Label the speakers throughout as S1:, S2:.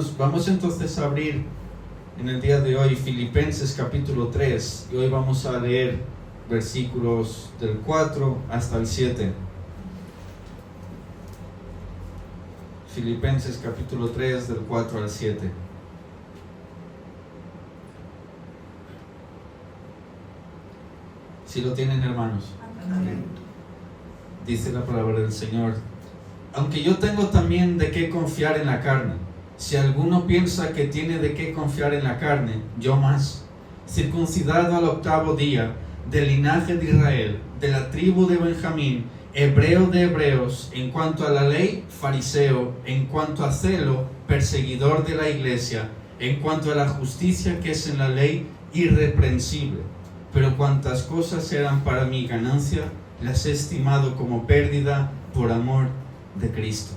S1: Hermanos, vamos entonces a abrir en el día de hoy Filipenses capítulo 3 y hoy vamos a leer versículos del 4 hasta el 7. Filipenses capítulo 3 del 4 al 7. Si lo tienen, hermanos.
S2: Amén.
S1: Dice la palabra del Señor: aunque yo tengo también de qué confiar en la carne, si alguno piensa que tiene de qué confiar en la carne, yo más, circuncidado al 8º día, del linaje de Israel, de la tribu de Benjamín, hebreo de hebreos, en cuanto a la ley, fariseo, en cuanto a celo, perseguidor de la iglesia, en cuanto a la justicia que es en la ley, irreprensible. Pero cuantas cosas eran para mi ganancia, las he estimado como pérdida por amor de Cristo.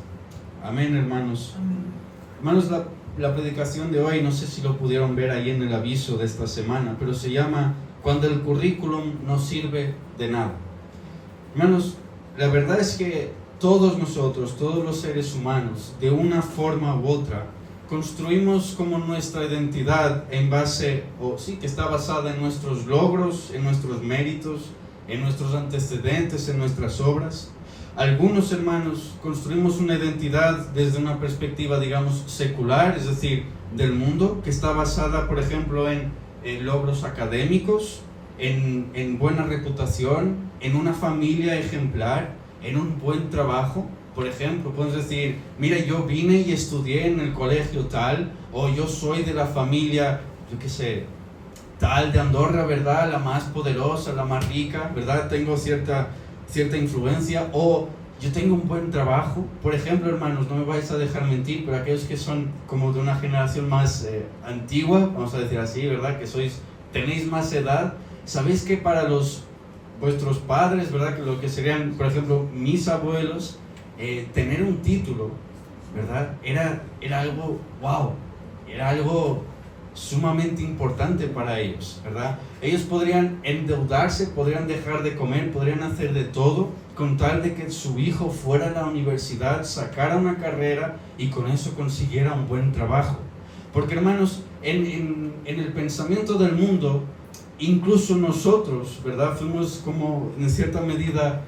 S1: Amén, hermanos.
S2: Amén.
S1: Hermanos, la predicación de hoy, no sé si lo pudieron ver ahí en el aviso de esta semana, pero se llama Cuando el currículum no sirve de nada. Hermanos, la verdad es que todos nosotros, todos los seres humanos, de una forma u otra, construimos como nuestra identidad en base, que está basada en nuestros logros, en nuestros méritos, en nuestros antecedentes, en nuestras obras. Algunos, hermanos, construimos una identidad desde una perspectiva, digamos, secular, es decir, del mundo, que está basada, por ejemplo, en logros académicos, en buena reputación, en una familia ejemplar, en un buen trabajo. Por ejemplo, podemos decir, mira, yo vine y estudié en el colegio tal, o yo soy de la familia, yo qué sé, tal de Andorra, ¿verdad? La más poderosa, la más rica, ¿verdad? Tengo cierta influencia, o yo tengo un buen trabajo. Por ejemplo, hermanos, no me vais a dejar mentir, pero aquellos que son como de una generación más antigua, vamos a decir así, ¿verdad? Que tenéis más edad, sabéis que para vuestros padres, ¿verdad? Que lo que serían, por ejemplo, mis abuelos, tener un título, ¿verdad? Era algo, wow, era algo sumamente importante para ellos, ¿verdad? Ellos podrían endeudarse, podrían dejar de comer, podrían hacer de todo con tal de que su hijo fuera a la universidad, sacara una carrera y con eso consiguiera un buen trabajo. Porque, hermanos, en el pensamiento del mundo, incluso nosotros, ¿verdad? Fuimos como, en cierta medida,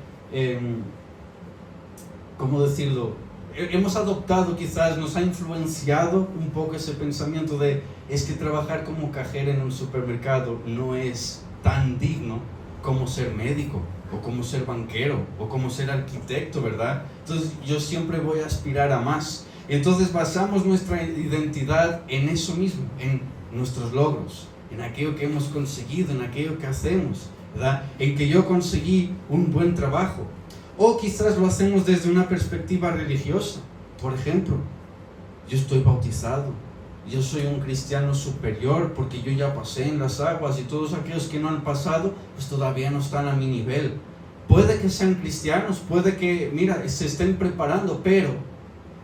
S1: ¿cómo decirlo? Hemos adoptado, quizás nos ha influenciado un poco ese pensamiento de es que trabajar como cajera en un supermercado no es tan digno como ser médico, o como ser banquero, o como ser arquitecto, ¿verdad? Entonces yo siempre voy a aspirar a más. Entonces basamos nuestra identidad en eso mismo, en nuestros logros, en aquello que hemos conseguido, en aquello que hacemos, ¿verdad? En que yo conseguí un buen trabajo. O quizás lo hacemos desde una perspectiva religiosa. Por ejemplo, yo estoy bautizado, yo soy un cristiano superior porque yo ya pasé en las aguas, y todos aquellos que no han pasado, pues todavía no están a mi nivel. Puede que sean cristianos, puede que, mira, se estén preparando, pero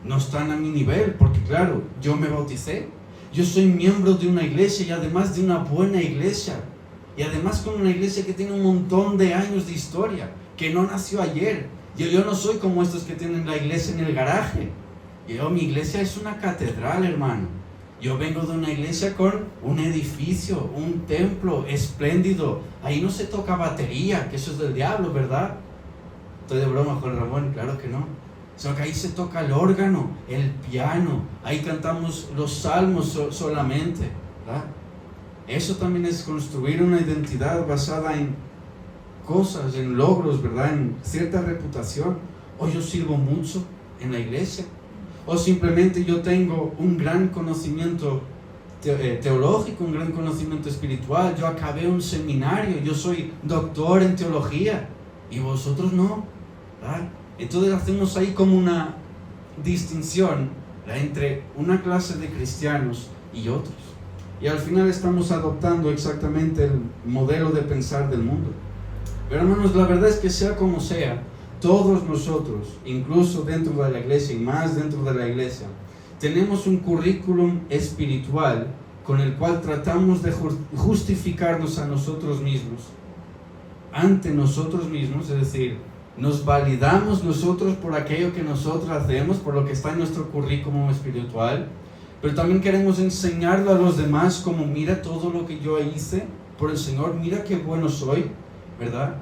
S1: no están a mi nivel, porque claro, yo me bauticé, yo soy miembro de una iglesia, y además de una buena iglesia, y además con una iglesia que tiene un montón de años de historia, que no nació ayer. Yo no soy como estos que tienen la iglesia en el garaje. Mi iglesia es una catedral, hermano. Yo vengo de una iglesia con un edificio, un templo espléndido. Ahí no se toca batería, que eso es del diablo, ¿verdad? Estoy de broma, Juan Ramón, claro que no. Sino que ahí se toca el órgano, el piano, ahí cantamos los salmos solamente, ¿verdad? Eso también es construir una identidad basada en cosas, en logros, ¿verdad? En cierta reputación. O yo sirvo mucho en la iglesia, o simplemente yo tengo un gran conocimiento teológico, un gran conocimiento espiritual, yo acabé un seminario, yo soy doctor en teología y vosotros no, ¿verdad? Entonces hacemos ahí como una distinción, ¿verdad?, entre una clase de cristianos y otros, y al final estamos adoptando exactamente el modelo de pensar del mundo. Pero, hermanos, la verdad es que sea como sea, todos nosotros, incluso dentro de la iglesia y más dentro de la iglesia, tenemos un currículum espiritual con el cual tratamos de justificarnos a nosotros mismos, ante nosotros mismos, es decir, nos validamos nosotros por aquello que nosotros hacemos, por lo que está en nuestro currículum espiritual, pero también queremos enseñarlo a los demás como mira todo lo que yo hice por el Señor, mira qué bueno soy, ¿verdad?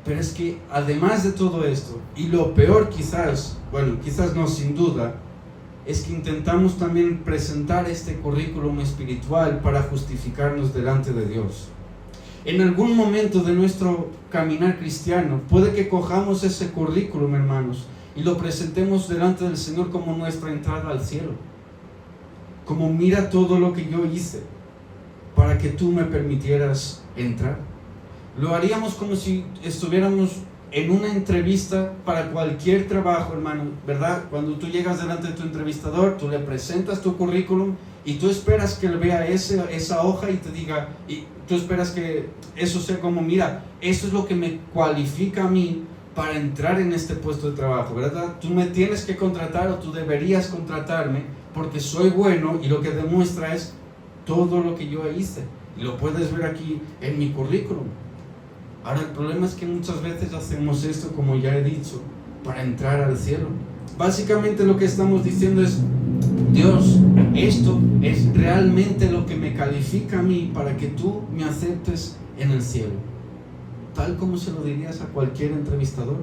S1: Pero es que además de todo esto, y lo peor quizás, bueno, quizás no sin duda, es que intentamos también presentar este currículum espiritual para justificarnos delante de Dios. En algún momento de nuestro caminar cristiano, puede que cojamos ese currículum, hermanos, y lo presentemos delante del Señor como nuestra entrada al cielo. Como mira todo lo que yo hice para que tú me permitieras entrar. Lo haríamos como si estuviéramos en una entrevista para cualquier trabajo, hermano, ¿verdad? Cuando tú llegas delante de tu entrevistador, tú le presentas tu currículum y tú esperas que él vea esa hoja y te diga, y tú esperas que eso sea como, mira, eso es lo que me cualifica a mí para entrar en este puesto de trabajo, ¿verdad? Tú me tienes que contratar o tú deberías contratarme porque soy bueno y lo que demuestra es todo lo que yo hice. Y lo puedes ver aquí en mi currículum. Ahora, el problema es que muchas veces hacemos esto, como ya he dicho, para entrar al cielo. Básicamente lo que estamos diciendo es, Dios, esto es realmente lo que me califica a mí para que tú me aceptes en el cielo. Tal como se lo dirías a cualquier entrevistador.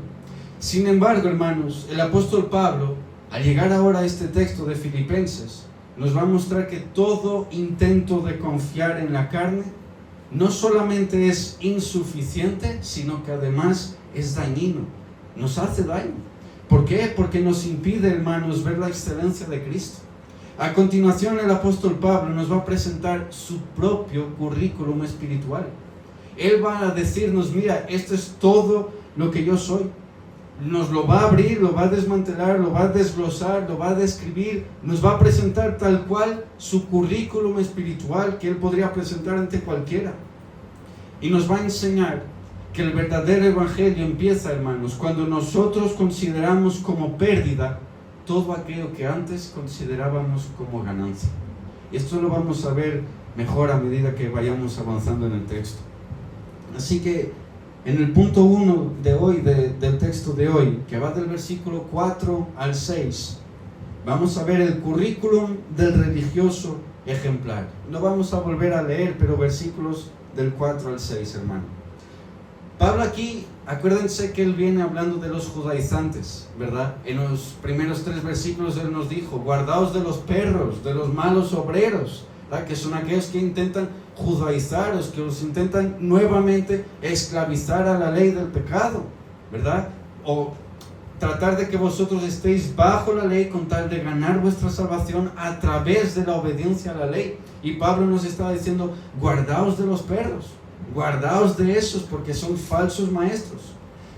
S1: Sin embargo, hermanos, el apóstol Pablo, al llegar ahora a este texto de Filipenses, nos va a mostrar que todo intento de confiar en la carne no solamente es insuficiente, sino que además es dañino, nos hace daño. ¿Por qué? Porque nos impide, hermanos, ver la excelencia de Cristo. A continuación, el apóstol Pablo nos va a presentar su propio currículum espiritual. Él va a decirnos, mira, esto es todo lo que yo soy. Nos lo va a abrir, lo va a desmantelar, lo va a desglosar, lo va a describir, nos va a presentar tal cual su currículum espiritual que él podría presentar ante cualquiera. Y nos va a enseñar que el verdadero evangelio empieza, hermanos, cuando nosotros consideramos como pérdida todo aquello que antes considerábamos como ganancia. Y esto lo vamos a ver mejor a medida que vayamos avanzando en el texto. Así que en el punto 1 de hoy, del texto de hoy, que va del versículo 4 al 6, vamos a ver el currículum del religioso ejemplar. No vamos a volver a leer, pero versículos del 4 al 6, hermano. Pablo aquí, acuérdense que él viene hablando de los judaizantes, ¿verdad? En los primeros 3 versículos él nos dijo, guardaos de los perros, de los malos obreros, ¿verdad? Que son aquellos que intentan judaizaros, que os intentan nuevamente esclavizar a la ley del pecado, ¿verdad? O tratar de que vosotros estéis bajo la ley con tal de ganar vuestra salvación a través de la obediencia a la ley. Y Pablo nos está diciendo, guardaos de los perros, guardaos de esos porque son falsos maestros.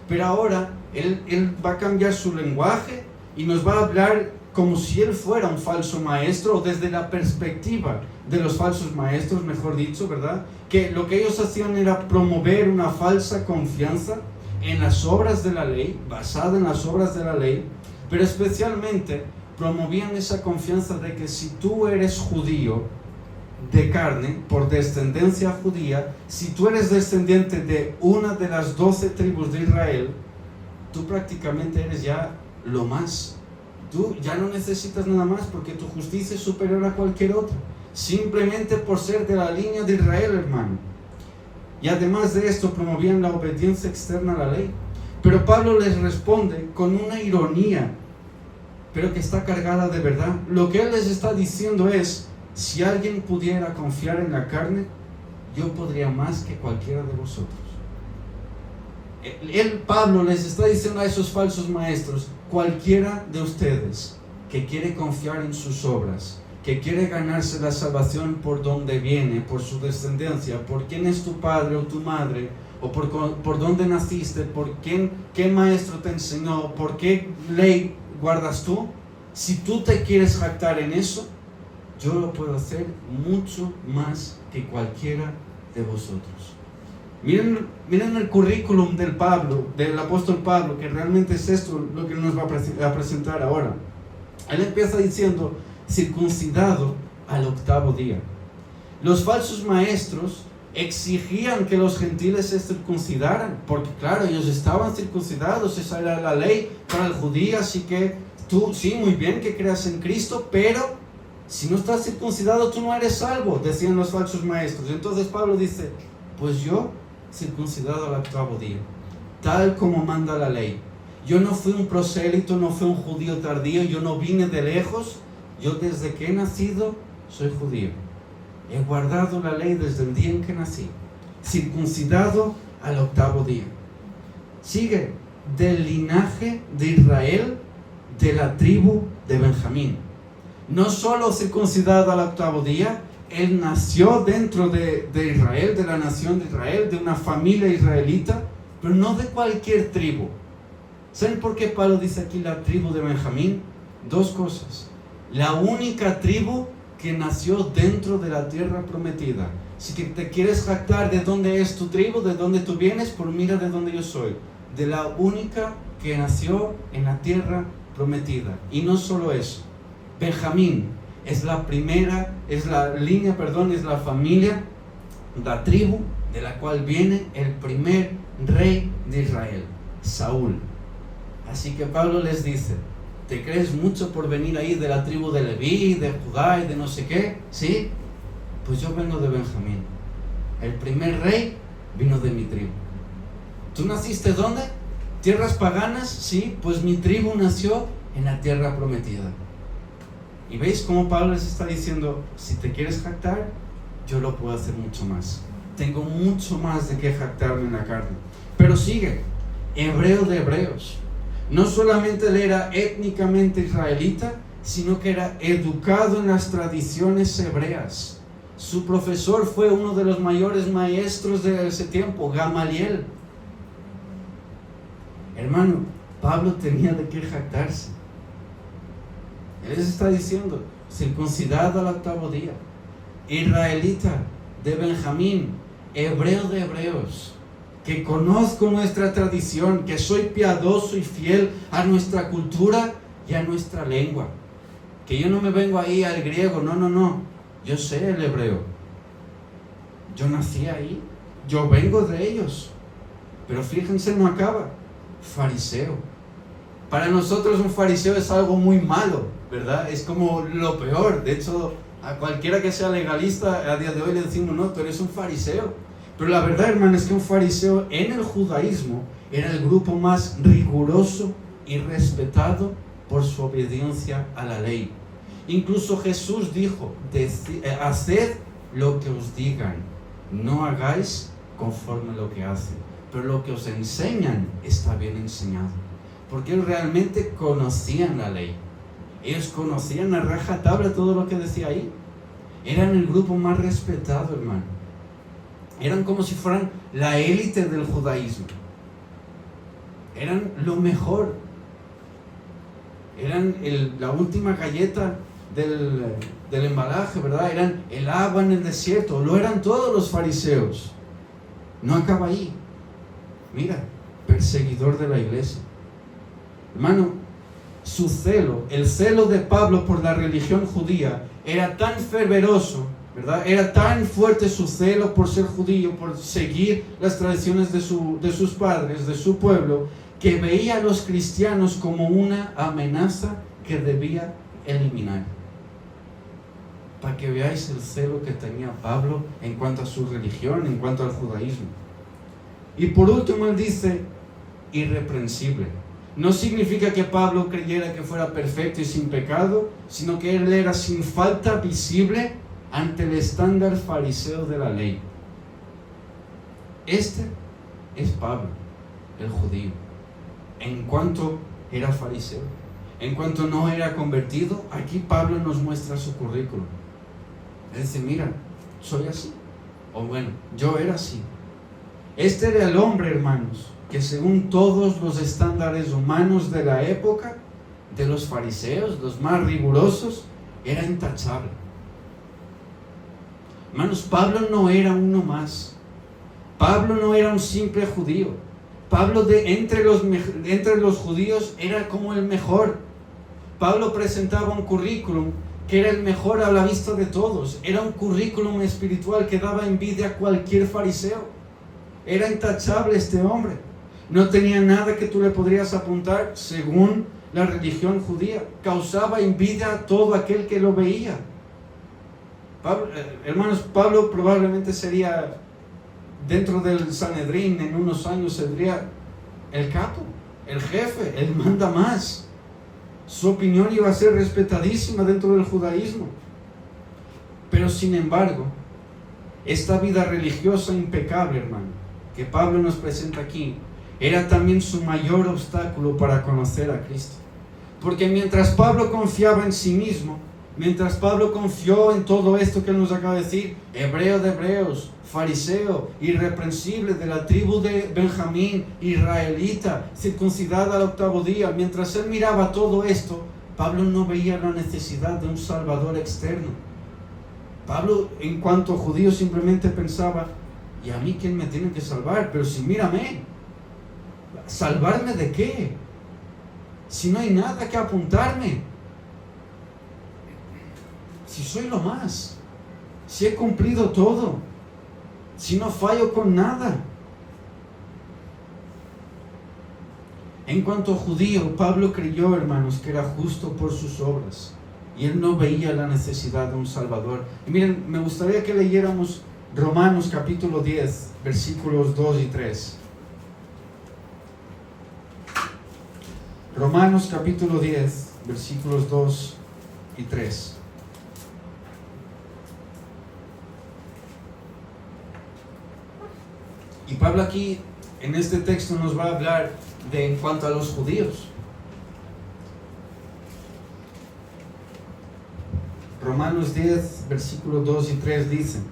S1: Pero ahora él va a cambiar su lenguaje y nos va a hablar como si él fuera un falso maestro, o desde la perspectiva de los falsos maestros, mejor dicho, ¿verdad? Que lo que ellos hacían era promover una falsa confianza en las obras de la ley, basada en las obras de la ley, pero especialmente promovían esa confianza de que si tú eres judío de carne, por descendencia judía, si tú eres descendiente de una de las 12 tribus de Israel, tú prácticamente eres ya lo más. Tú ya no necesitas nada más porque tu justicia es superior a cualquier otra, simplemente por ser de la línea de Israel, hermano. Y además de esto promovían la obediencia externa a la ley. Pero Pablo les responde con una ironía, pero que está cargada de verdad. Lo que él les está diciendo es, si alguien pudiera confiar en la carne, yo podría más que cualquiera de vosotros. Pablo les está diciendo a esos falsos maestros, cualquiera de ustedes que quiere confiar en sus obras, que quiere ganarse la salvación por donde viene, por su descendencia, por quién es tu padre o tu madre, o por dónde naciste, por qué maestro te enseñó, por qué ley guardas tú, si tú te quieres jactar en eso, yo lo puedo hacer mucho más que cualquiera de vosotros. Miren el currículum del apóstol Pablo, que realmente es esto lo que nos va a presentar ahora. Él empieza diciendo, circuncidado al 8º día. Los falsos maestros exigían que los gentiles se circuncidaran, porque claro, ellos estaban circuncidados, esa era la ley para el judío, así que tú, sí, muy bien que creas en Cristo, pero Si no estás circuncidado, tú no eres salvo, decían los falsos maestros. Entonces Pablo dice, pues yo, circuncidado al 8º día, tal como manda la ley. Yo no fui un prosélito, no fui un judío tardío, yo no vine de lejos. Yo desde que he nacido soy judío. He guardado la ley desde el día en que nací. Circuncidado al 8º día. Sigue, del linaje de Israel, de la tribu de Benjamín. No solo circuncidado al 8º día, él nació dentro de Israel, de la nación de Israel, de una familia israelita, pero no de cualquier tribu. ¿Saben por qué Pablo dice aquí la tribu de Benjamín? Dos cosas. La única tribu que nació dentro de la tierra prometida. Si que te quieres jactar de dónde es tu tribu, de dónde tú vienes, pues mira de dónde yo soy. De la única que nació en la tierra prometida. Y no solo eso. Benjamín es la primera, es la familia, la tribu de la cual viene el primer rey de Israel, Saúl. Así que Pablo les dice, ¿te crees mucho por venir ahí de la tribu de Leví, de Judá y de no sé qué? ¿Sí? Pues yo vengo de Benjamín. El primer rey vino de mi tribu. ¿Tú naciste dónde? ¿Tierras paganas? Sí, pues mi tribu nació en la tierra prometida. Y veis cómo Pablo les está diciendo, si te quieres jactar, yo lo puedo hacer mucho más. Tengo mucho más de qué jactarme en la carne. Pero sigue, hebreo de hebreos. No solamente él era étnicamente israelita, sino que era educado en las tradiciones hebreas. Su profesor fue uno de los mayores maestros de ese tiempo, Gamaliel. Hermano, Pablo tenía de qué jactarse. Él les está diciendo, circuncidado al 8º día, israelita de Benjamín, hebreo de hebreos, que conozco nuestra tradición, que soy piadoso y fiel a nuestra cultura y a nuestra lengua. Que yo no me vengo ahí al griego, no. Yo sé el hebreo. Yo nací ahí, yo vengo de ellos. Pero fíjense, no acaba. Fariseo. Para nosotros un fariseo es algo muy malo, ¿verdad? Es como lo peor. De hecho, a cualquiera que sea legalista a día de hoy le decimos, no, tú eres un fariseo. Pero la verdad, hermano, es que un fariseo en el judaísmo era el grupo más riguroso y respetado por su obediencia a la ley. Incluso Jesús dijo, haced lo que os digan, no hagáis conforme a lo que hacen, pero lo que os enseñan está bien enseñado. Porque ellos realmente conocían la ley. Ellos conocían a rajatabla todo lo que decía ahí. Eran el grupo más respetado, hermano. Eran como si fueran la élite del judaísmo. Eran lo mejor. Eran la última galleta del embalaje, ¿verdad? Eran el agua en el desierto. Lo eran todos los fariseos. No acaba ahí. Mira, perseguidor de la iglesia. Hermano, su celo, el celo de Pablo por la religión judía era tan fervoroso, ¿verdad? Era tan fuerte su celo por ser judío, por seguir las tradiciones de sus padres, de su pueblo, que veía a los cristianos como una amenaza que debía eliminar. Para que veáis el celo que tenía Pablo en cuanto a su religión, en cuanto al judaísmo. Y por último él dice, irreprensible. No significa que Pablo creyera que fuera perfecto y sin pecado, sino que él era sin falta visible ante el estándar fariseo de la ley. Este es Pablo, el judío. En cuanto era fariseo, en cuanto no era convertido, aquí Pablo nos muestra su currículum. Él dice, mira, soy así. O bueno, yo era así. Este era el hombre, hermanos, que según todos los estándares humanos de la época, de los fariseos, los más rigurosos, era intachable. Hermanos, Pablo no era uno más. Pablo no era un simple judío. Pablo entre los judíos era como el mejor. Pablo presentaba un currículum que era el mejor a la vista de todos. Era un currículum espiritual que daba envidia a cualquier fariseo. Era intachable este hombre. No tenía nada que tú le podrías apuntar según la religión judía. Causaba envidia a todo aquel que lo veía. Hermanos, Pablo probablemente sería, dentro del Sanedrín, en unos años, sería el capo, el jefe, el manda más. Su opinión iba a ser respetadísima dentro del judaísmo. Pero sin embargo, esta vida religiosa impecable, hermano, que Pablo nos presenta aquí, era también su mayor obstáculo para conocer a Cristo. Porque mientras Pablo confiaba en sí mismo, mientras Pablo confió en todo esto que él nos acaba de decir, hebreo de hebreos, fariseo, irreprensible de la tribu de Benjamín, israelita, circuncidada al 8º día, mientras él miraba todo esto, Pablo no veía la necesidad de un salvador externo. Pablo, en cuanto a judío, simplemente pensaba, ¿y a mí quién me tiene que salvar? Pero si mírame, ¿salvarme de qué? Si no hay nada que apuntarme, si soy lo más, si he cumplido todo, si no fallo con nada. En cuanto a judío, Pablo creyó, hermanos, que era justo por sus obras y él no veía la necesidad de un salvador. Y miren, me gustaría que leyéramos Romanos capítulo 10, versículos 2 y 3. Romanos capítulo 10, versículos 2 y 3. Y Pablo aquí, en este texto, nos va a hablar en cuanto a los judíos. Romanos 10, versículos 2 y 3 dicen: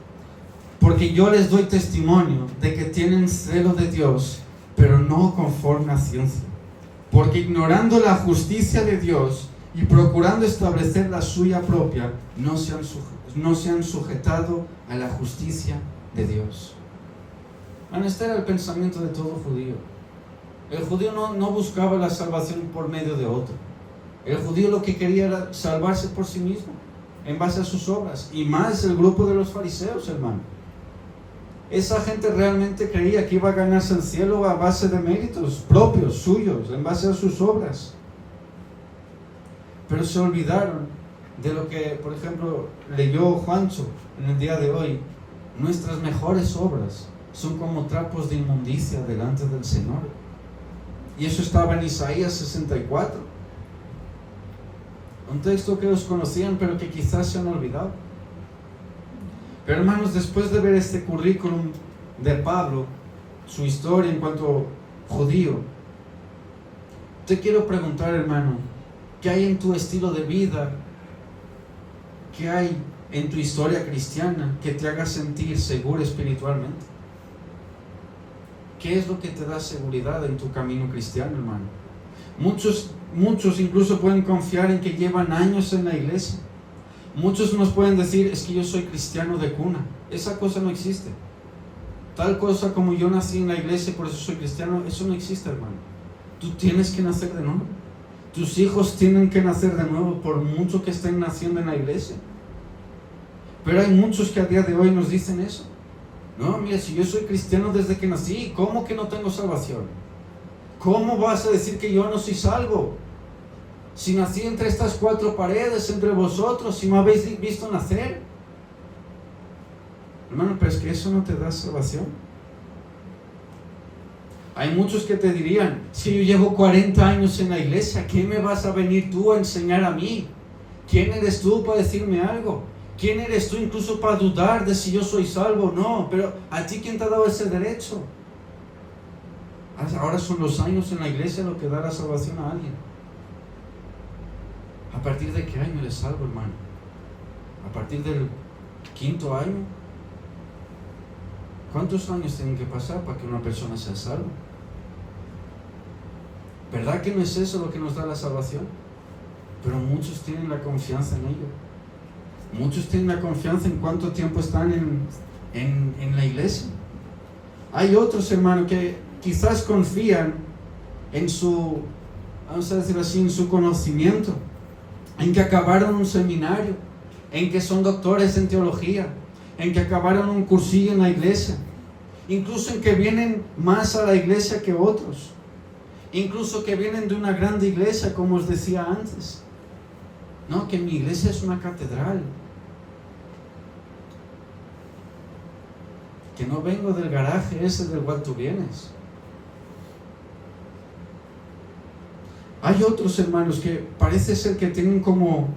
S1: porque yo les doy testimonio de que tienen celo de Dios, pero no conforme a ciencia. Porque ignorando la justicia de Dios y procurando establecer la suya propia, no se han sujetado a la justicia de Dios. Este era el pensamiento de todo judío. El judío no buscaba la salvación por medio de otro. El judío lo que quería era salvarse por sí mismo, en base a sus obras. Y más el grupo de los fariseos, hermano. Esa gente realmente creía que iba a ganarse el cielo a base de méritos propios, suyos, en base a sus obras. Pero se olvidaron de lo que, por ejemplo, leyó Juancho en el día de hoy. Nuestras mejores obras son como trapos de inmundicia delante del Señor. Y eso estaba en Isaías 64. Un texto que ellos conocían, pero que quizás se han olvidado. Pero hermanos, después de ver este currículum de Pablo, su historia en cuanto judío, te quiero preguntar, hermano, ¿qué hay en tu estilo de vida? ¿Qué hay en tu historia cristiana que te haga sentir seguro espiritualmente? ¿Qué es lo que te da seguridad en tu camino cristiano, hermano? Muchos incluso pueden confiar en que llevan años en la iglesia. Muchos nos pueden decir, es que yo soy cristiano de cuna. Esa cosa no existe. Tal cosa como yo nací en la iglesia y por eso soy cristiano, eso no existe, hermano. Tú tienes que nacer de nuevo. Tus hijos tienen que nacer de nuevo, por mucho que estén naciendo en la iglesia. Pero hay muchos que a día de hoy nos dicen eso. No, mira, si yo soy cristiano desde que nací, ¿cómo que no tengo salvación? ¿Cómo vas a decir que yo no soy salvo? Si nací entre estas 4 paredes, entre vosotros, si me habéis visto nacer. Hermano, pero es que eso no te da salvación. Hay muchos que te dirían, si yo llevo 40 años en la iglesia, ¿qué me vas a venir tú a enseñar a mí? ¿Quién eres tú para decirme algo? ¿Quién eres tú incluso para dudar de si yo soy salvo o no? Pero ¿a ti quién te ha dado ese derecho? Ahora son los años en la iglesia lo que da la salvación a alguien. ¿A partir de qué año eres salvo, hermano? ¿A partir del 5.º año? ¿Cuántos años tienen que pasar para que una persona sea salva? ¿Verdad que no es eso lo que nos da la salvación? Pero muchos tienen la confianza en ello. Muchos tienen la confianza en cuánto tiempo están en la iglesia. Hay otros, hermano, que quizás confían en su, vamos a decir así, en su conocimiento, en que acabaron un seminario, en que son doctores en teología, en que acabaron un cursillo en la iglesia, incluso en que vienen más a la iglesia que otros, incluso que vienen de una grande iglesia, como os decía antes. No, que mi iglesia es una catedral. que no vengo del garaje ese del cual tú vienes. Hay otros hermanos que parece ser que tienen como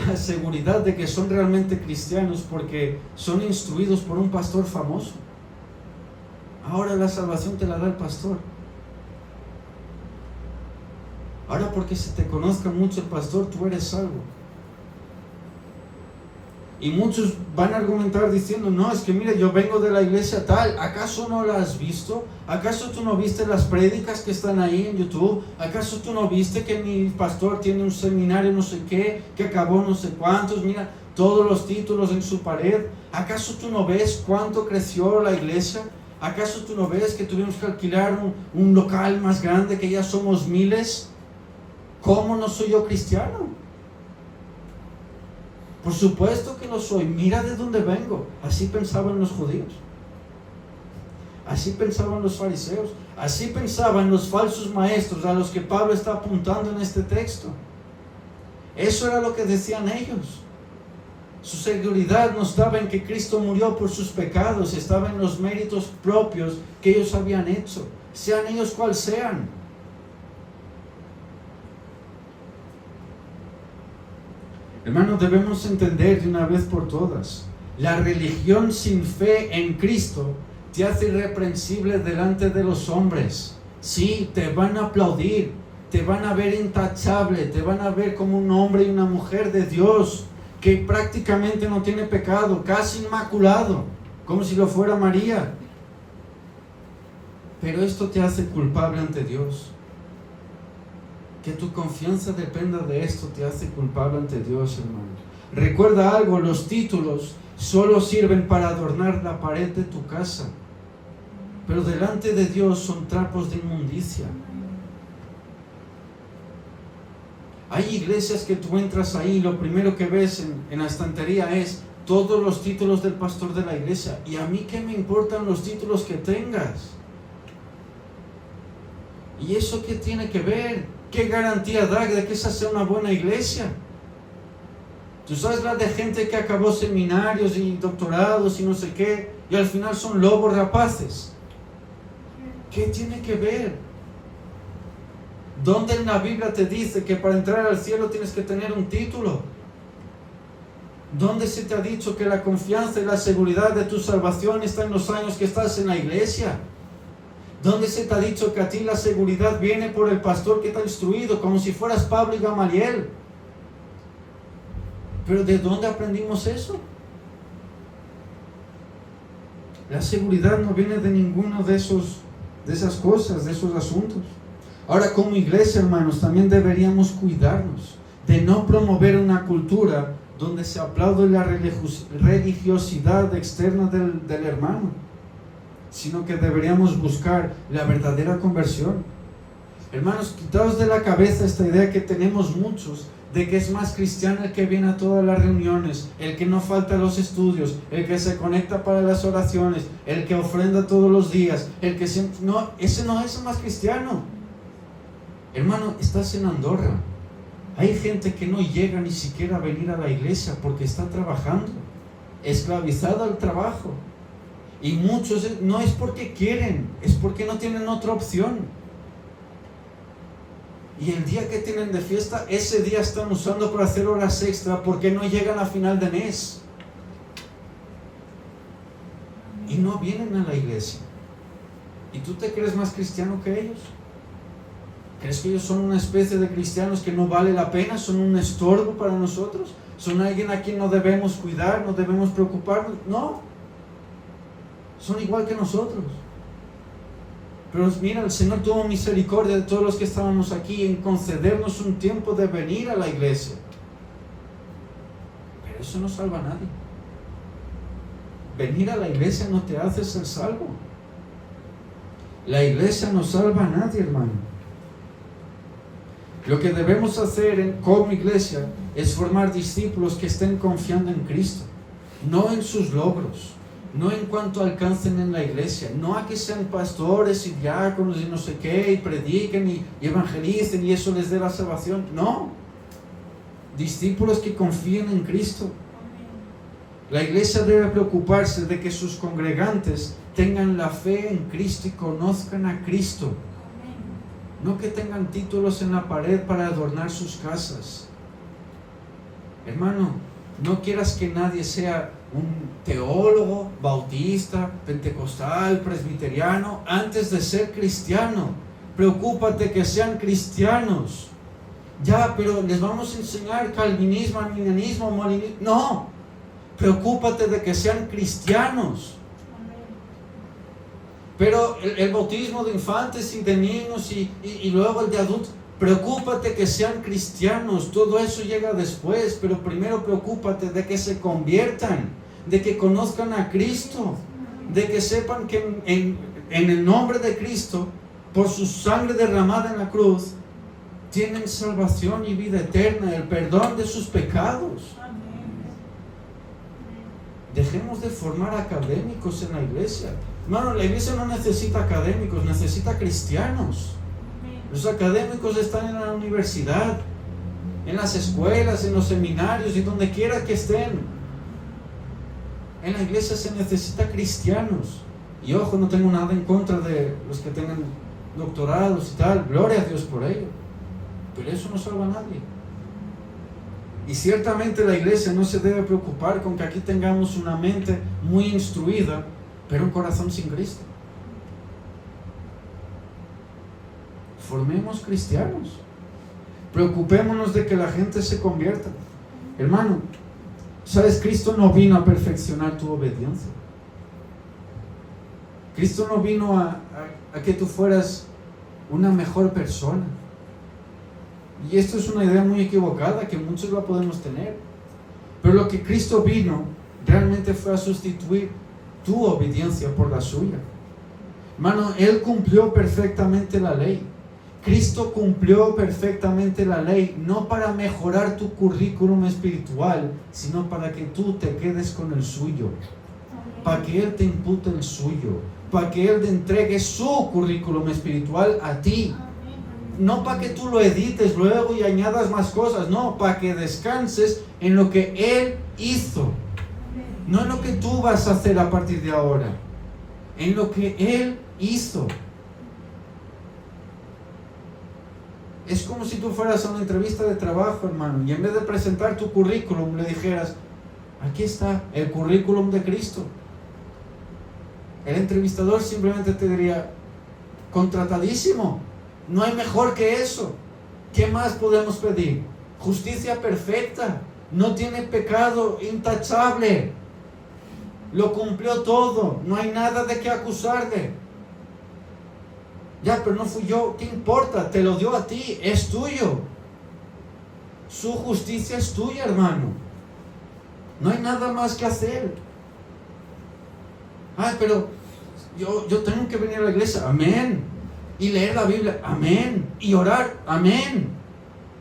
S1: la seguridad de que son realmente cristianos porque son instruidos por un pastor famoso. Ahora la salvación te la da el pastor. Ahora porque se te conozca mucho el pastor, tú eres salvo. Y muchos van a argumentar diciendo, no, es que mira, yo vengo de la iglesia tal, ¿acaso no la has visto? ¿Acaso tú no viste las prédicas que están ahí en YouTube? ¿Acaso tú no viste que mi pastor tiene un seminario no sé qué, que acabó no sé cuántos? Mira, todos los títulos en su pared. ¿Acaso tú no ves cuánto creció la iglesia? ¿Acaso tú no ves que tuvimos que alquilar un local más grande, que ya somos miles? ¿Cómo no soy yo cristiano? Por supuesto que lo soy. Mira de dónde vengo. Así pensaban los judíos. Así pensaban los fariseos. Así pensaban los falsos maestros a los que Pablo está apuntando en este texto. Eso era lo que decían ellos. Su seguridad no estaba en que Cristo murió por sus pecados, estaba en los méritos propios que ellos habían hecho, sean ellos cual sean. Hermanos, debemos entender de una vez por todas, la religión sin fe en Cristo te hace irreprensible delante de los hombres. Sí, te van a aplaudir, te van a ver intachable, te van a ver como un hombre y una mujer de Dios, que prácticamente no tiene pecado, casi inmaculado, como si lo fuera María. Pero esto te hace culpable ante Dios. Que tu confianza dependa de esto te hace culpable ante Dios, hermano. Recuerda algo, los títulos solo sirven para adornar la pared de tu casa, pero delante de Dios son trapos de inmundicia. Hay iglesias que tú entras ahí y lo primero que ves en la estantería es todos los títulos del pastor de la iglesia. ¿Y a mí qué me importan los títulos que tengas? ¿Y eso qué tiene que ver? ¿Qué garantía da de que esa sea una buena iglesia? Tú sabes la de gente que acabó seminarios y doctorados y no sé qué, y al final son lobos rapaces. ¿Qué tiene que ver? ¿Dónde en la Biblia te dice que para entrar al cielo tienes que tener un título? ¿Dónde se te ha dicho que la confianza y la seguridad de tu salvación está en los años que estás en la iglesia? ¿Dónde se te ha dicho que a ti la seguridad viene por el pastor que te ha instruido, como si fueras Pablo y Gamaliel? ¿Pero de dónde aprendimos eso? La seguridad no viene de ninguno de esas cosas, de esos asuntos. Ahora, como iglesia, hermanos, también deberíamos cuidarnos de no promover una cultura donde se aplaude la religiosidad externa del hermano, sino que deberíamos buscar la verdadera conversión. Hermanos, quitaos de la cabeza esta idea que tenemos muchos de que es más cristiano el que viene a todas las reuniones, el que no falta a los estudios, el que se conecta para las oraciones, el que ofrenda todos los días, el que siempre... No, ese no es el más cristiano. Hermano, estás en Andorra. Hay gente que no llega ni siquiera a venir a la iglesia porque está trabajando, esclavizada al trabajo. Y muchos no es porque quieren, es porque no tienen otra opción. Y el día que tienen de fiesta, ese día están usando para hacer horas extra porque no llegan a final de mes. Y no vienen a la iglesia. ¿Y tú te crees más cristiano que ellos? ¿Crees que ellos son una especie de cristianos que no vale la pena? ¿Son un estorbo para nosotros? ¿Son alguien a quien no debemos cuidar, no debemos preocuparnos? No. Son igual que nosotros. Pero mira, el Señor tuvo misericordia de todos los que estábamos aquí en concedernos un tiempo de venir a la iglesia. Pero eso no salva a nadie. Venir a la iglesia no te hace ser salvo. La iglesia no salva a nadie, hermano. Lo que debemos hacer como iglesia es formar discípulos que estén confiando en Cristo, no en sus logros, no en cuanto alcancen en la iglesia, no a que sean pastores y diáconos y no sé qué, y prediquen y evangelicen y eso les dé la salvación. No, discípulos que confíen en Cristo. La iglesia debe preocuparse de que sus congregantes tengan la fe en Cristo y conozcan a Cristo. No que tengan títulos en la pared para adornar sus casas. Hermano, no quieras que nadie sea un teólogo, bautista, pentecostal, presbiteriano, antes de ser cristiano. Preocúpate que sean cristianos. Ya, pero les vamos a enseñar calvinismo, arminianismo, molinismo. No, preocúpate de que sean cristianos. Pero el bautismo de infantes y de niños y luego el de adultos, preocúpate que sean cristianos. Todo eso llega después, pero primero preocúpate de que se conviertan, de que conozcan a Cristo, de que sepan que en el nombre de Cristo, por su sangre derramada en la cruz, tienen salvación y vida eterna, el perdón de sus pecados. Dejemos de formar académicos en la iglesia. Hermano, la iglesia no necesita académicos, necesita cristianos. Los académicos están en la universidad, en las escuelas, en los seminarios y donde quiera que estén. En la iglesia se necesita cristianos. Y ojo, no tengo nada en contra de los que tengan doctorados y tal, gloria a Dios por ello, pero eso no salva a nadie. Y ciertamente la iglesia no se debe preocupar con que aquí tengamos una mente muy instruida, pero un corazón sin Cristo. Formemos cristianos, preocupémonos de que la gente se convierta. Hermano, ¿sabes? Cristo no vino a perfeccionar tu obediencia. Cristo no vino a que tú fueras una mejor persona. Y esto es una idea muy equivocada que muchos la podemos tener. Pero lo que Cristo vino realmente fue a sustituir tu obediencia por la suya. Hermano, Él cumplió perfectamente la ley. Cristo cumplió perfectamente la ley, no para mejorar tu currículum espiritual, sino para que tú te quedes con el suyo. Para que Él te impute el suyo. Para que Él te entregue su currículum espiritual a ti. No para que tú lo edites luego y añadas más cosas. No, para que descanses en lo que Él hizo. No en lo que tú vas a hacer a partir de ahora. En lo que Él hizo. Es como si tú fueras a una entrevista de trabajo, hermano, y en vez de presentar tu currículum le dijeras: aquí está el currículum de Cristo. El entrevistador simplemente te diría: contratadísimo, no hay mejor que eso. ¿Qué más podemos pedir? Justicia perfecta, no tiene pecado, intachable, lo cumplió todo, no hay nada de qué acusarle. Ya, pero no fui yo, ¿qué importa? Te lo dio a ti, es tuyo. Su justicia es tuya, hermano. No hay nada más que hacer. Ay, pero yo tengo que venir a la iglesia, amén. Y leer la Biblia, amén. Y orar, amén.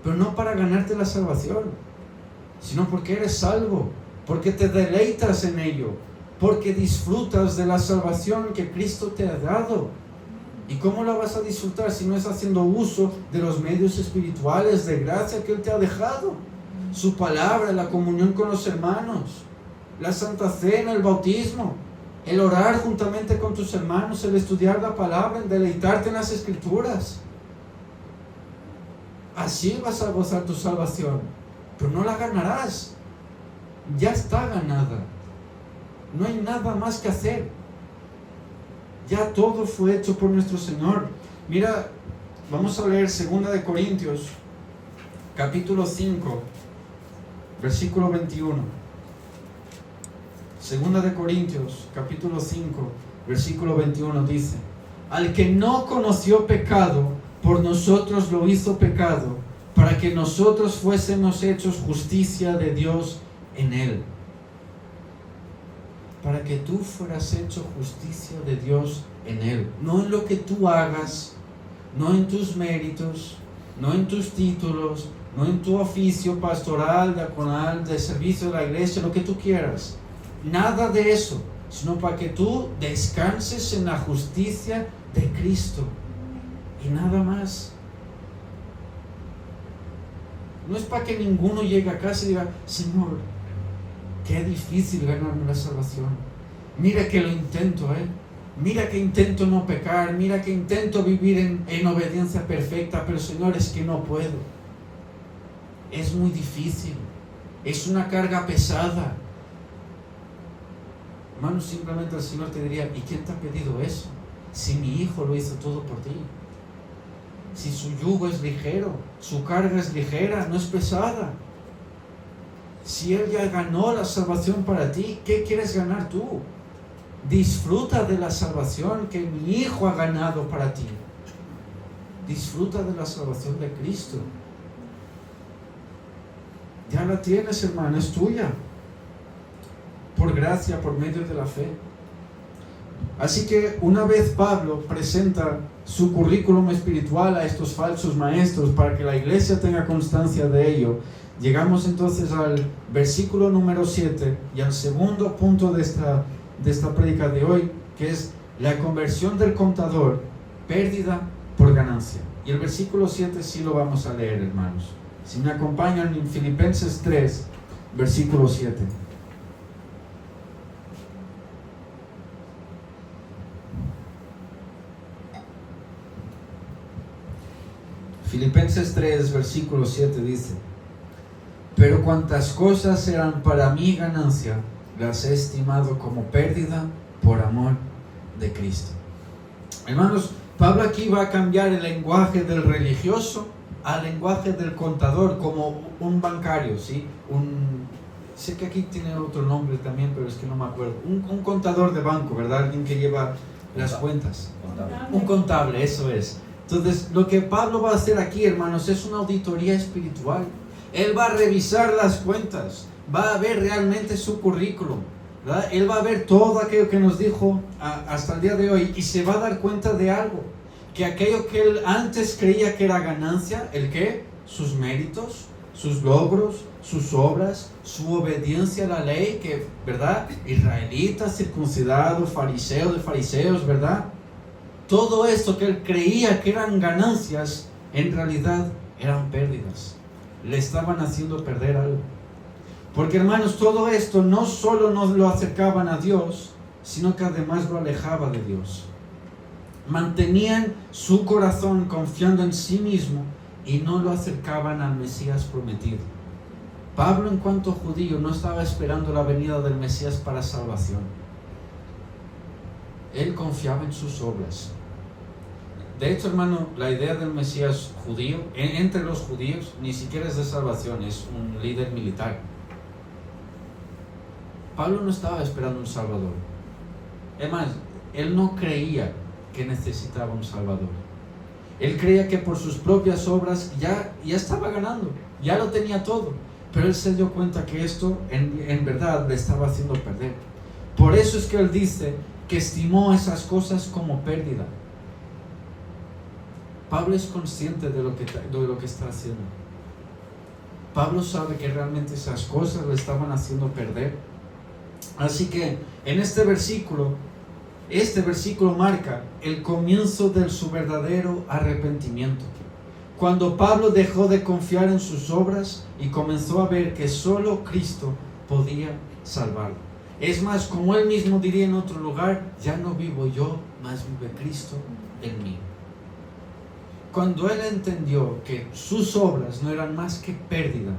S1: Pero no para ganarte la salvación, sino porque eres salvo, porque te deleitas en ello, porque disfrutas de la salvación que Cristo te ha dado. ¿Y cómo la vas a disfrutar si no es haciendo uso de los medios espirituales de gracia que Él te ha dejado? Su palabra, la comunión con los hermanos, la Santa Cena, el bautismo, el orar juntamente con tus hermanos, el estudiar la palabra, el deleitarte en las Escrituras. Así vas a gozar tu salvación, pero no la ganarás. Ya está ganada. No hay nada más que hacer. Ya todo fue hecho por nuestro Señor. Mira, vamos a leer 2 de Corintios, capítulo 5, versículo 21. 2 de Corintios, capítulo 5, versículo 21 dice: al que no conoció pecado, por nosotros lo hizo pecado, para que nosotros fuésemos hechos justicia de Dios en Él. Para que tú fueras hecho justicia de Dios en Él. No en lo que tú hagas, no en tus méritos, no en tus títulos, no en tu oficio pastoral, diaconal, de servicio de la iglesia, lo que tú quieras. Nada de eso, sino para que tú descanses en la justicia de Cristo. Y nada más. No es para que ninguno llegue a casa y diga: Señor, qué difícil ganarme la salvación. Mira que lo intento, Mira que intento no pecar, mira que intento vivir en obediencia perfecta, pero Señor, es que no puedo. Es muy difícil, es una carga pesada. Hermano, simplemente el Señor te diría, ¿y quién te ha pedido eso? Si mi Hijo lo hizo todo por ti. Si su yugo es ligero, su carga es ligera, no es pesada. Si Él ya ganó la salvación para ti, ¿qué quieres ganar tú? Disfruta de la salvación que mi Hijo ha ganado para ti. Disfruta de la salvación de Cristo. Ya la tienes, hermano, es tuya. Por gracia, por medio de la fe. Así que una vez Pablo presenta su currículum espiritual a estos falsos maestros para que la iglesia tenga constancia de ello, llegamos entonces al versículo número 7 y al segundo punto de esta prédica de hoy, que es la conversión del contador, pérdida por ganancia. Y el versículo 7 sí lo vamos a leer, hermanos. Si me acompañan en Filipenses 3, versículo 7. Filipenses 3, versículo 7 dice: pero cuantas cosas eran para mí ganancia, las he estimado como pérdida por amor de Cristo. Hermanos, Pablo aquí va a cambiar el lenguaje del religioso al lenguaje del contador, como un bancario, ¿sí? Sé que aquí tiene otro nombre también, pero es que no me acuerdo. Un contador de banco, ¿verdad? Alguien que lleva las cuentas. Un contable, eso es. Entonces, lo que Pablo va a hacer aquí, hermanos, es una auditoría espiritual. Él va a revisar las cuentas, va a ver realmente su currículum, ¿verdad? Él va a ver todo aquello que nos dijo hasta el día de hoy y se va a dar cuenta de algo, que aquello que él antes creía que era ganancia, ¿el qué? Sus méritos, sus logros, sus obras, su obediencia a la ley, que, ¿verdad? Israelitas, circuncidados, fariseos de fariseos, ¿verdad? Todo esto que él creía que eran ganancias, en realidad eran pérdidas. Le estaban haciendo perder algo. Porque, hermanos, todo esto no solo nos lo acercaban a Dios, sino que además lo alejaba de Dios. Mantenían su corazón confiando en sí mismo y no lo acercaban al Mesías prometido. Pablo, en cuanto judío, no estaba esperando la venida del Mesías para salvación. Él confiaba en sus obras. De hecho, hermano, la idea del Mesías judío, entre los judíos, ni siquiera es de salvación, es un líder militar. Pablo no estaba esperando un salvador. Es más, él no creía que necesitaba un salvador. Él creía que por sus propias obras ya estaba ganando, ya lo tenía todo. Pero él se dio cuenta que esto en verdad le estaba haciendo perder. Por eso es que él dice que estimó esas cosas como pérdida. Pablo es consciente de lo que está haciendo. Pablo sabe que realmente esas cosas le estaban haciendo perder. Así que en este versículo marca el comienzo de su verdadero arrepentimiento. Cuando Pablo dejó de confiar en sus obras y comenzó a ver que solo Cristo podía salvarlo. Es más, como él mismo diría en otro lugar, ya no vivo yo, mas vive Cristo en mí. Cuando él entendió que sus obras no eran más que pérdida,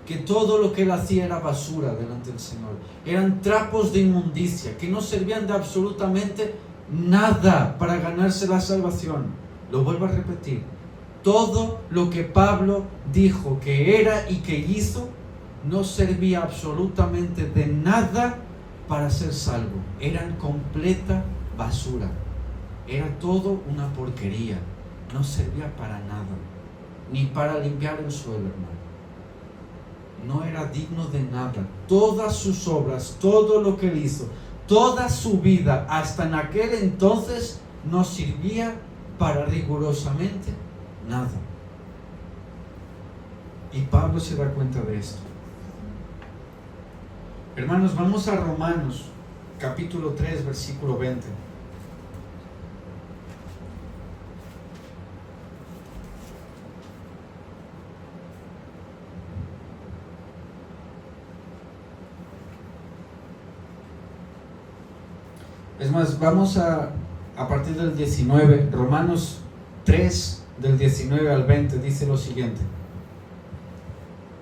S1: que todo lo que él hacía era basura delante del Señor, eran trapos de inmundicia, que no servían de absolutamente nada para ganarse la salvación. Lo vuelvo a repetir, todo lo que Pablo dijo que era y que hizo no servía absolutamente de nada para ser salvo. Eran completa basura. Era todo una porquería. No servía para nada, ni para limpiar el suelo, hermano. No era digno de nada. Todas sus obras, todo lo que él hizo, toda su vida, hasta en aquel entonces, no servía para rigurosamente nada. Y Pablo se da cuenta de esto. Hermanos, vamos a Romanos, capítulo 3, versículo 20.
S2: Es más, vamos a partir del 19, Romanos 3, del 19 al 20, dice lo siguiente.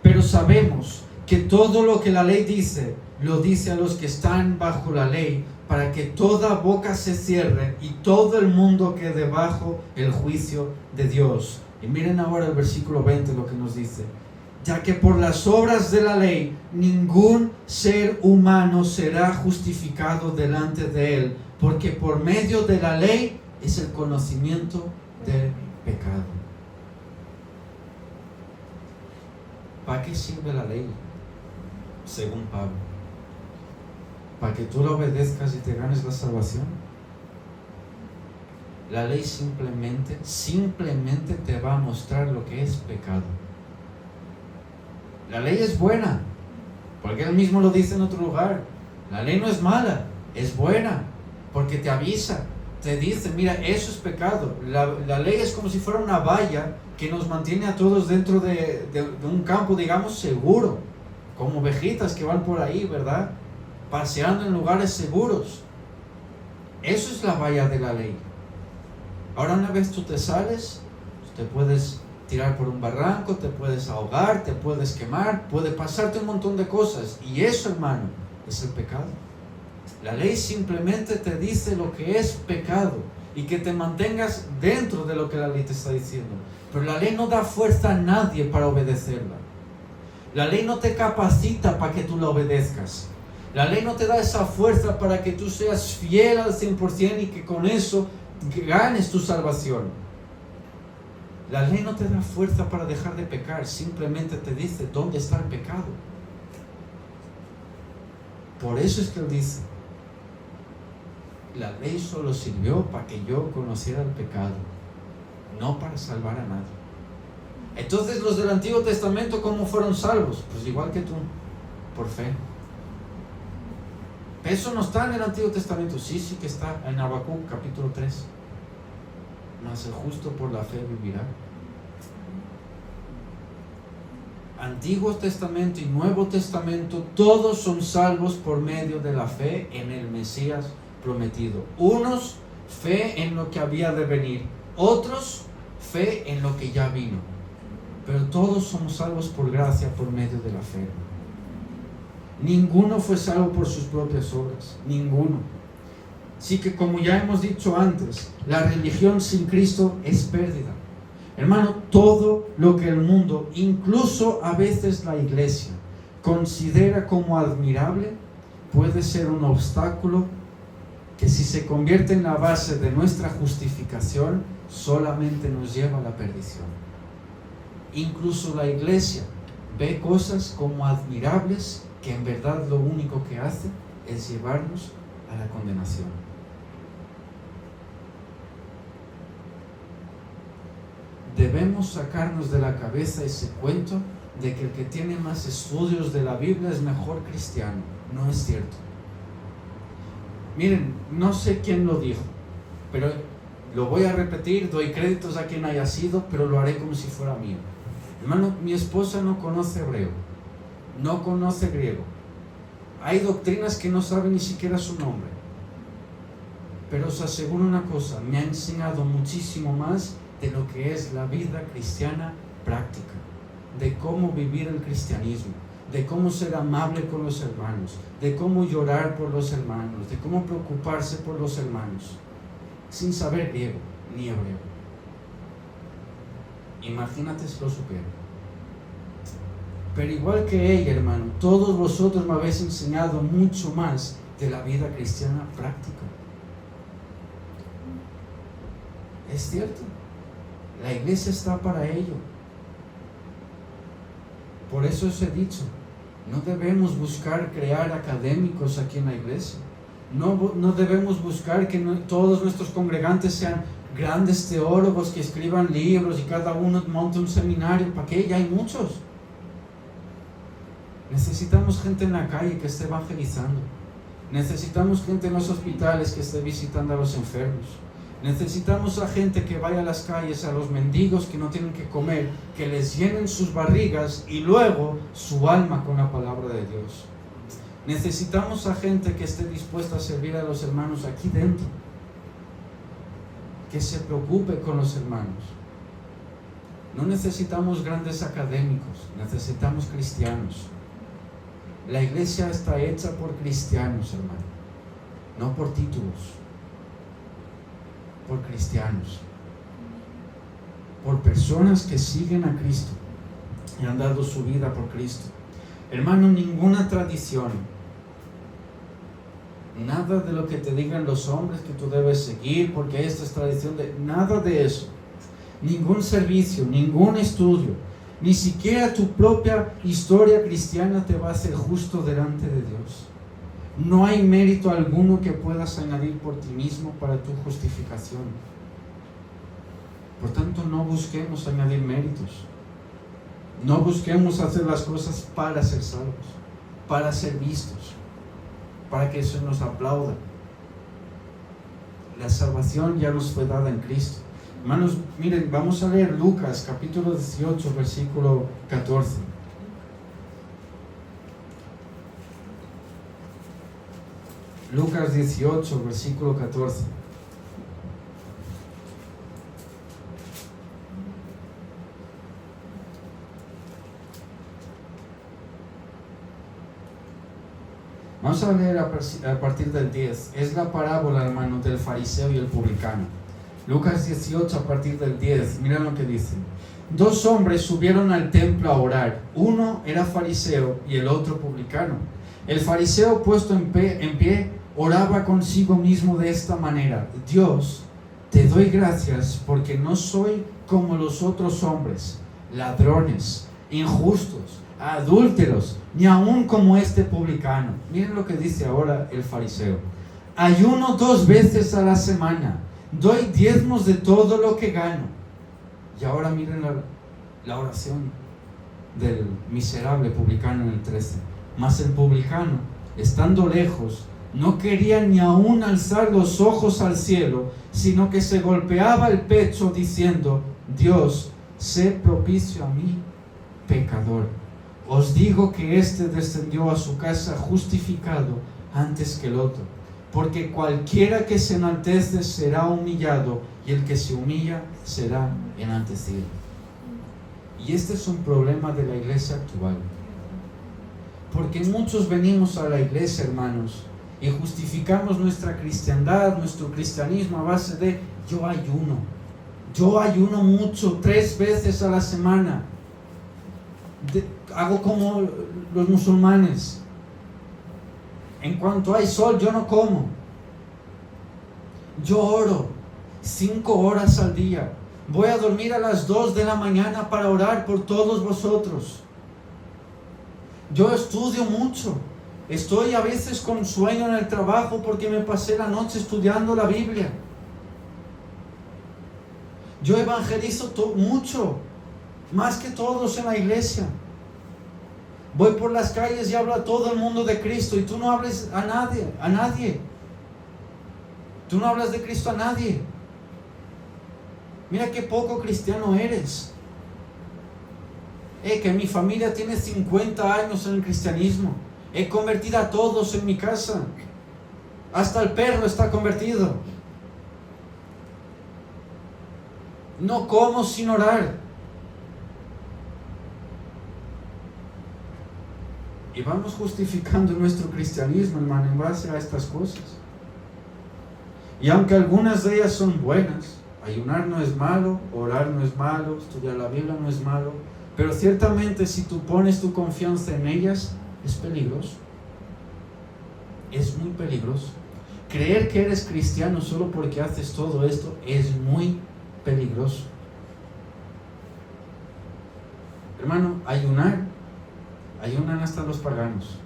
S2: Pero sabemos que todo lo que la ley dice, lo dice a los que están bajo la ley, para que toda boca se cierre y todo el mundo quede bajo el juicio de Dios. Y miren ahora el versículo 20 lo que nos dice. Ya que por las obras de la ley ningún ser humano será justificado delante de él, porque por medio de la ley es el conocimiento del pecado. ¿Para qué sirve la ley? Según Pablo. ¿Para que tú la obedezcas y te ganes la salvación? La ley simplemente te va a mostrar lo que es pecado. La ley es buena, porque él mismo lo dice en otro lugar. La ley no es mala, es buena, porque te avisa, te dice, mira, eso es pecado. La ley es como si fuera una valla que nos mantiene a todos dentro de un campo, digamos, seguro, como ovejitas que van por ahí, ¿verdad? Paseando en lugares seguros. Eso es la valla de la ley. Ahora, una vez tú te sales, te puedes tirar por un barranco, te puedes ahogar, te puedes quemar, puede pasarte un montón de cosas. Y eso, hermano, es el pecado. La ley simplemente te dice lo que es pecado y que te mantengas dentro de lo que la ley te está diciendo. Pero la ley no da fuerza a nadie para obedecerla. La ley no te capacita para que tú la obedezcas. La ley no te da esa fuerza para que tú seas fiel al 100% y que con eso ganes tu salvación. La ley no te da fuerza para dejar de pecar, simplemente te dice dónde está el pecado. Por eso es que él dice, la ley solo sirvió para que yo conociera el pecado, no para salvar a nadie. Entonces los del Antiguo Testamento, ¿cómo fueron salvos? Pues igual que tú, por fe. Eso no está en el Antiguo Testamento. Sí que está en Habacuc capítulo 3. Mas el justo por la fe vivirá. Antiguo Testamento y Nuevo Testamento, todos son salvos por medio de la fe en el Mesías prometido. Unos, fe en lo que había de venir. Otros, fe en lo que ya vino. Pero todos somos salvos por gracia por medio de la fe. Ninguno fue salvo por sus propias obras. Ninguno. Así que, como ya hemos dicho antes, la religión sin Cristo es pérdida. Hermano, todo lo que el mundo, incluso a veces la iglesia, considera como admirable, puede ser un obstáculo que, si se convierte en la base de nuestra justificación, solamente nos lleva a la perdición. Incluso la iglesia ve cosas como admirables que en verdad lo único que hace es llevarnos a la condenación. Debemos sacarnos de la cabeza ese cuento de que el que tiene más estudios de la Biblia es mejor cristiano. No es cierto. Miren, no sé quién lo dijo, pero lo voy a repetir, doy créditos a quien haya sido, pero lo haré como si fuera mío. Hermano, mi esposa no conoce hebreo, no conoce griego. Hay doctrinas que no sabe ni siquiera su nombre. Pero os aseguro una cosa, me ha enseñado muchísimo más de lo que es la vida cristiana práctica, de cómo vivir el cristianismo, de cómo ser amable con los hermanos, de cómo llorar por los hermanos, de cómo preocuparse por los hermanos, sin saber griego ni hebreo. Imagínate si lo supiera. Pero igual que ella, hermano, todos vosotros me habéis enseñado mucho más de la vida cristiana práctica. Es cierto, la iglesia está para ello. Por eso os he dicho, no debemos buscar crear académicos aquí en la iglesia. No debemos buscar que todos nuestros congregantes sean grandes teólogos que escriban libros y cada uno monte un seminario. ¿Para qué? Ya hay muchos. Necesitamos gente en la calle que esté evangelizando. Necesitamos gente en los hospitales que esté visitando a los enfermos. Necesitamos a gente que vaya a las calles, a los mendigos que no tienen que comer, que les llenen sus barrigas y luego su alma con la palabra de Dios.
S1: Necesitamos a gente que esté dispuesta a servir a los hermanos aquí dentro, que se preocupe con los hermanos. No necesitamos grandes académicos, necesitamos cristianos. La iglesia está hecha por cristianos, hermano, no por títulos, por cristianos, por personas que siguen a Cristo y han dado su vida por Cristo. Hermano, ninguna tradición, nada de lo que te digan los hombres que tú debes seguir porque esta es tradición, nada de eso. Ningún servicio, ningún estudio, ni siquiera tu propia historia cristiana te va a hacer justo delante de Dios. No hay mérito alguno que puedas añadir por ti mismo para tu justificación. Por tanto, no busquemos añadir méritos. No busquemos hacer las cosas para ser salvos, para ser vistos, para que eso nos aplauda. La salvación ya nos fue dada en Cristo. Hermanos, miren, vamos a leer Lucas capítulo 18, versículo 14. Lucas 18, versículo 14. Vamos a leer a partir del 10. Es la parábola, hermano, del fariseo y el publicano. Lucas 18 a partir del 10. Miren lo que dice. 2 hombres subieron al templo a orar. Uno era fariseo y el otro publicano. El fariseo, puesto en pie, oraba consigo mismo de esta manera: Dios, te doy gracias porque no soy como los otros hombres, ladrones, injustos, adúlteros, ni aún como este publicano. Miren lo que dice ahora el fariseo. Ayuno 2 veces a la semana, doy diezmos de todo lo que gano. Y ahora miren la oración del miserable publicano en el 13. Mas el publicano, estando lejos, no quería ni aún alzar los ojos al cielo, sino que se golpeaba el pecho diciendo: Dios, sé propicio a mí, pecador. Os digo que éste descendió a su casa justificado antes que el otro. Porque cualquiera que se enaltece será humillado, y el que se humilla será enaltecido. Y este es un problema de la iglesia actual. Porque muchos venimos a la iglesia, hermanos, y justificamos nuestra cristiandad, nuestro cristianismo a base de: yo ayuno mucho, 3 veces a la semana, hago como los musulmanes, en cuanto hay sol yo no como, yo oro 5 horas al día, voy a dormir a las 2 de la mañana para orar por todos vosotros, yo estudio mucho, estoy a veces con sueño en el trabajo porque me pasé la noche estudiando la Biblia, yo evangelizo mucho, más que todos en la iglesia. Voy por las calles y hablo a todo el mundo de Cristo, y tú no hables a nadie. Tú no hablas de Cristo a nadie. Mira qué poco cristiano eres. Que mi familia tiene 50 años en el cristianismo. He convertido a todos en mi casa. Hasta el perro está convertido. No como sin orar. Y vamos justificando nuestro cristianismo, hermano, en base a estas cosas. Y aunque algunas de ellas son buenas, ayunar no es malo, orar no es malo, estudiar la Biblia no es malo, pero ciertamente si tú pones tu confianza en ellas, es peligroso. Es muy peligroso. Creer que eres cristiano solo porque haces todo esto es muy peligroso. Hermano, ayunan hasta los paganos.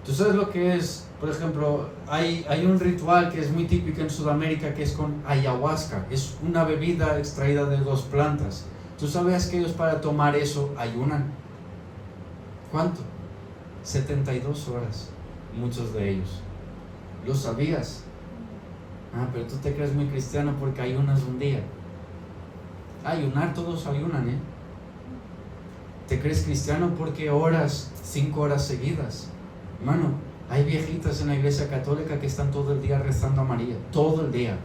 S1: ¿Tú sabes lo que es? Por ejemplo, hay un ritual que es muy típico en Sudamérica, que es con ayahuasca. Es una bebida extraída de 2 plantas. ¿Tú sabías que ellos para tomar eso ayunan? ¿Cuánto? 72 horas, muchos de ellos. ¿Lo sabías? Pero tú te crees muy cristiano porque ayunas un día. Ayunar, todos ayunan, ¿eh? ¿Te crees cristiano porque oras 5 horas seguidas?
S2: Hermano, hay viejitas en la iglesia católica que están todo el día rezando a María, todo el día.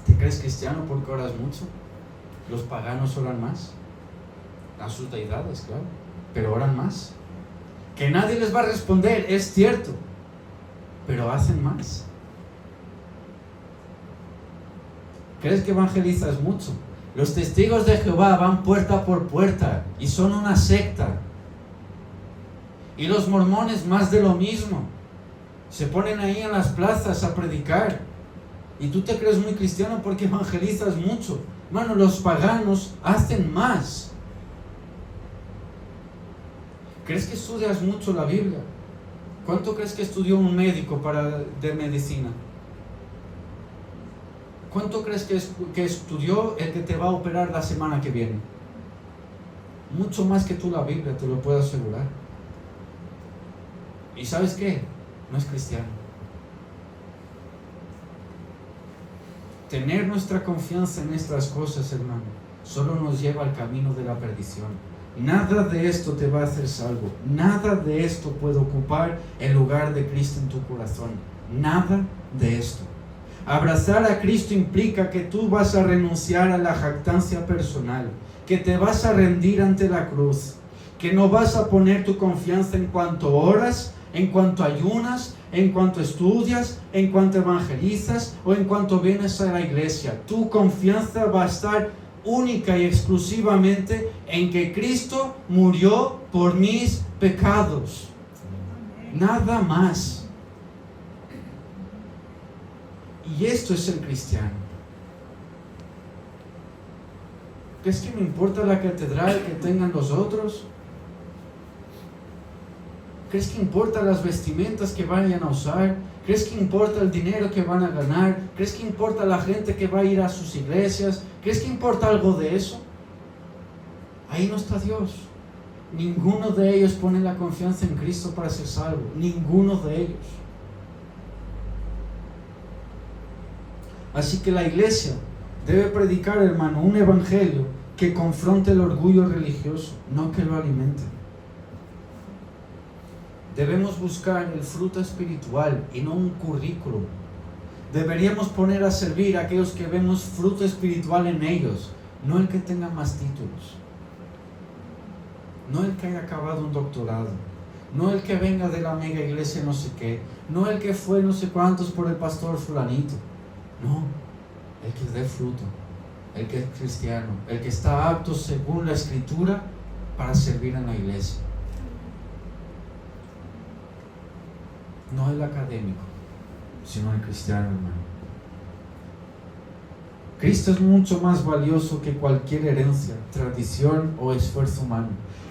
S2: ¿Te crees cristiano porque oras mucho? Los paganos oran más, a sus deidades, claro, pero oran más. Que nadie les va a responder, es cierto, pero hacen más. ¿Crees que evangelizas mucho? Los testigos de Jehová van puerta por puerta y son una secta. Y los mormones más de lo mismo. Se ponen ahí en las plazas a predicar. Y tú te crees muy cristiano porque evangelizas mucho. Hermano, los paganos hacen más. ¿Crees que estudias mucho la Biblia? ¿Cuánto crees que estudió un médico de medicina? ¿Cuánto crees que estudió el que te va a operar la semana que viene? Mucho más que tú la Biblia, te lo puedo asegurar. ¿Y sabes qué? No es cristiano. Tener nuestra confianza en estas cosas, hermano, solo nos lleva al camino de la perdición. Nada de esto te va a hacer salvo. Nada de esto puede ocupar el lugar de Cristo en tu corazón. Nada de esto. Abrazar a Cristo implica que tú vas a renunciar a la jactancia personal, que te vas a rendir ante la cruz, que no vas a poner tu confianza en cuanto oras, en cuanto ayunas, en cuanto estudias, en cuanto evangelizas o en cuanto vienes a la iglesia. Tu confianza va a estar única y exclusivamente en que Cristo murió por mis pecados. Nada más. Y esto es el cristiano. ¿Crees que me importa la catedral que tengan los otros? ¿Crees que importa las vestimentas que vayan a usar? ¿Crees que importa el dinero que van a ganar? ¿Crees que importa la gente que va a ir a sus iglesias? ¿Crees que importa algo de eso? Ahí no está Dios. Ninguno de ellos pone la confianza en Cristo para ser salvo. Ninguno de ellos. Así que la iglesia debe predicar, hermano, un evangelio que confronte el orgullo religioso, no que lo alimente. Debemos buscar el fruto espiritual y no un currículum. Deberíamos poner a servir a aquellos que vemos fruto espiritual en ellos, no el que tenga más títulos, no el que haya acabado un doctorado, no el que venga de la mega iglesia no sé qué, no el que fue no sé cuántos por el pastor fulanito, no, el que dé fruto, el que es cristiano, el que está apto según la escritura para servir en la iglesia. No el académico, sino el cristiano, hermano. Cristo es mucho más valioso que cualquier herencia, tradición o esfuerzo humano.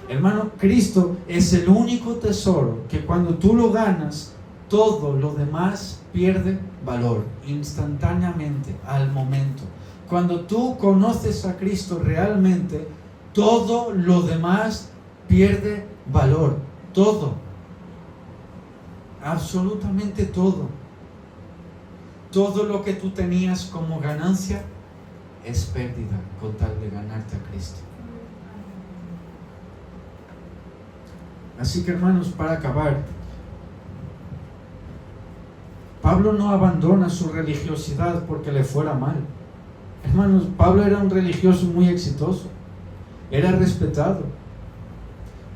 S2: Hermano, Cristo es el único tesoro que cuando tú lo ganas, todo lo demás pierde valor instantáneamente, al momento. Cuando tú conoces a Cristo realmente, todo lo demás pierde valor. Todo. Absolutamente todo. Todo lo que tú tenías como ganancia es pérdida con tal de ganarte a Cristo. Así que, hermanos, para acabar, Pablo no abandona su religiosidad porque le fuera mal. Hermanos, Pablo era un religioso muy exitoso, era respetado,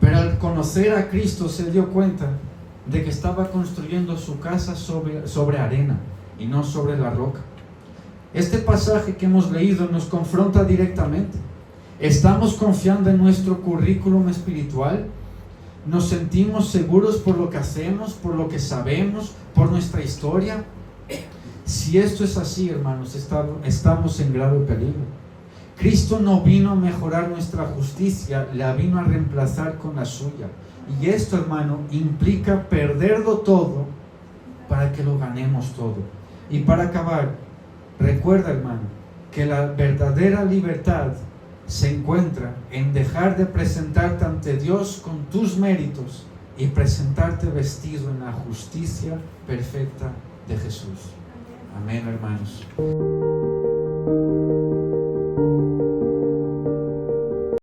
S2: pero al conocer a Cristo se dio cuenta de que estaba construyendo su casa sobre arena y no sobre la roca. Este pasaje que hemos leído nos confronta directamente. ¿Estamos confiando en nuestro currículum espiritual? ¿Nos sentimos seguros por lo que hacemos, por lo que sabemos, por nuestra historia? Si esto es así, hermanos, estamos en grave peligro. Cristo no vino a mejorar nuestra justicia, la vino a reemplazar con la suya. Y esto, hermano, implica perderlo todo para que lo ganemos todo. Y para acabar, recuerda, hermano, que la verdadera libertad se encuentra en dejar de presentarte ante Dios con tus méritos y presentarte vestido en la justicia perfecta de Jesús. Amén, hermanos.